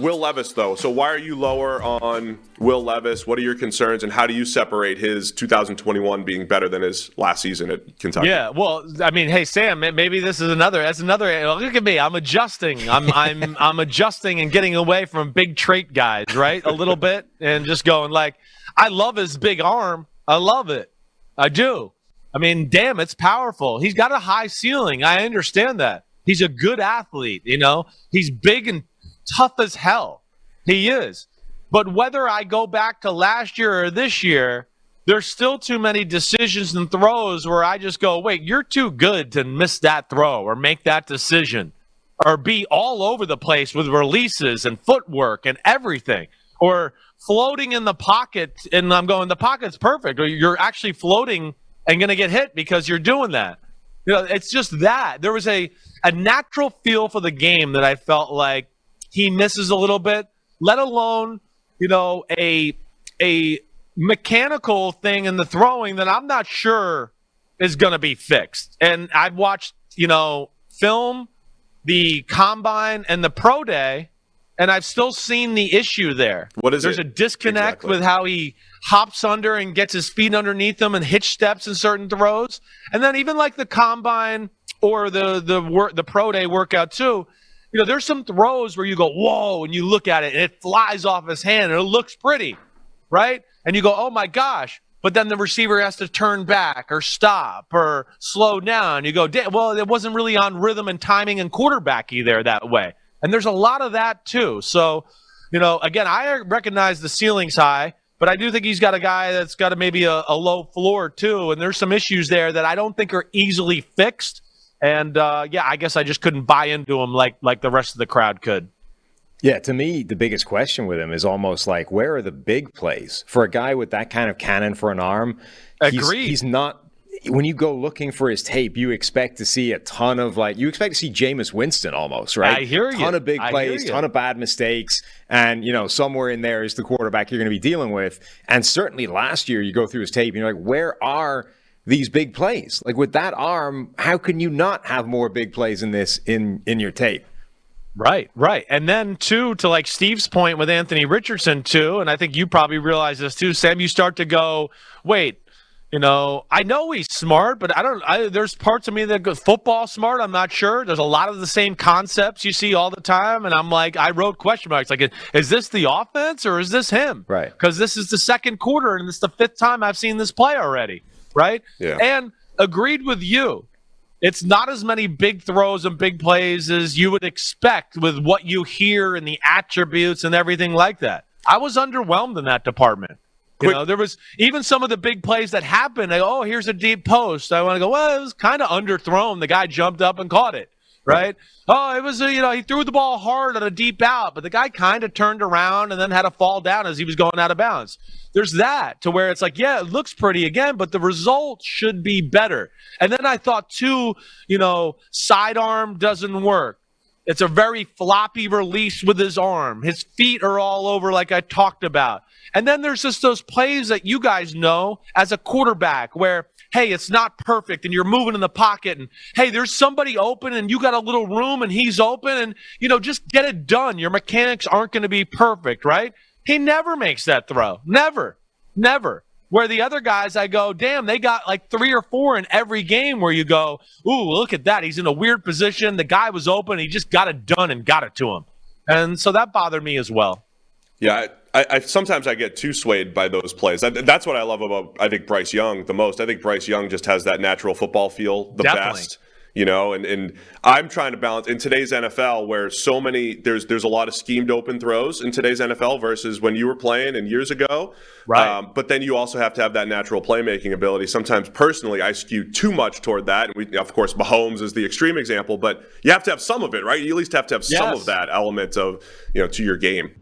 Will Levis, though. So why are you lower on Will Levis? What are your concerns, and how do you separate his 2021 being better than his last season at Kentucky? Yeah, well, I mean, hey Sam, maybe this is another. That's another. Look at me, I'm adjusting. I'm adjusting and getting away from big trait guys, right? A little bit, and just going like, I love his big arm. I love it. I do. I mean, damn, it's powerful. He's got a high ceiling. I understand that. He's a good athlete. He's big and tough as hell. He is. But whether I go back to last year or this year, there's still too many decisions and throws where I just go, wait, you're too good to miss that throw or make that decision or be all over the place with releases and footwork and everything, or floating in the pocket. And I'm going, the pocket's perfect. Or you're actually floating and going to get hit because you're doing that. It's just that. There was a natural feel for the game that I felt like he misses a little bit, let alone, a mechanical thing in the throwing that I'm not sure is going to be fixed. And I've watched, film, the combine, and the pro day, and I've still seen the issue there. What is There's it? a disconnect exactly with how he hops under and gets his feet underneath him and hitch steps in certain throws. And then even like the combine or the pro day workout too, there's some throws where you go, whoa, and you look at it and it flies off his hand and it looks pretty, right? And you go, oh my gosh. But then the receiver has to turn back or stop or slow down. You go, well, it wasn't really on rhythm and timing and quarterbacky there that way. And there's a lot of that too. So, again, I recognize the ceiling's high, but I do think he's got a guy that's got maybe a low floor too. And there's some issues there that I don't think are easily fixed. And, I guess I just couldn't buy into him like the rest of the crowd could. Yeah, to me, the biggest question with him is almost like, where are the big plays? For a guy with that kind of cannon for an arm, he's not – when you go looking for his tape, you expect to see a ton of you expect to see Jameis Winston almost, right? I hear you. Ton of big plays, ton of bad mistakes, and, somewhere in there is the quarterback you're going to be dealing with. And certainly last year, you go through his tape and you're like, where are – these big plays? Like with that arm, how can you not have more big plays in this in your tape? Right. And then too, to like Steve's point with Anthony Richardson too, and I think you probably realize this too, Sam, you start to go, wait, I know he's smart, but there's parts of me that go football smart. I'm not sure. There's a lot of the same concepts you see all the time. And I'm like, I wrote question marks. Like, is this the offense or is this him? Right. Because this is the second quarter and it's the fifth time I've seen this play already. Right? Yeah. And agreed with you. It's not as many big throws and big plays as you would expect with what you hear and the attributes and everything like that. I was underwhelmed in that department. There was even some of the big plays that happened. Here's a deep post. I want to go, well, it was kind of underthrown. The guy jumped up and caught it. Right? Oh, it was, he threw the ball hard on a deep out, but the guy kind of turned around and then had to fall down as he was going out of bounds. There's that to where it's like, yeah, it looks pretty again, but the result should be better. And then I thought too, sidearm doesn't work. It's a very floppy release with his arm. His feet are all over like I talked about. And then there's just those plays that you guys know as a quarterback where, hey, it's not perfect and you're moving in the pocket and, hey, there's somebody open and you got a little room and he's open and, just get it done. Your mechanics aren't going to be perfect, right? He never makes that throw. Never. Where the other guys, I go, damn, they got like 3 or 4 in every game where you go, ooh, look at that. He's in a weird position. The guy was open. He just got it done and got it to him. And so that bothered me as well. Yeah, I sometimes I get too swayed by those plays. That's what I love about, I think, Bryce Young the most. I think Bryce Young just has that natural football feel the best. And I'm trying to balance in today's NFL where so many there's a lot of schemed open throws in today's NFL versus when you were playing and years ago. Right. But then you also have to have that natural playmaking ability. Sometimes personally I skew too much toward that. And of course Mahomes is the extreme example, but you have to have some of it, right? You at least have to have some of that element of, to your game.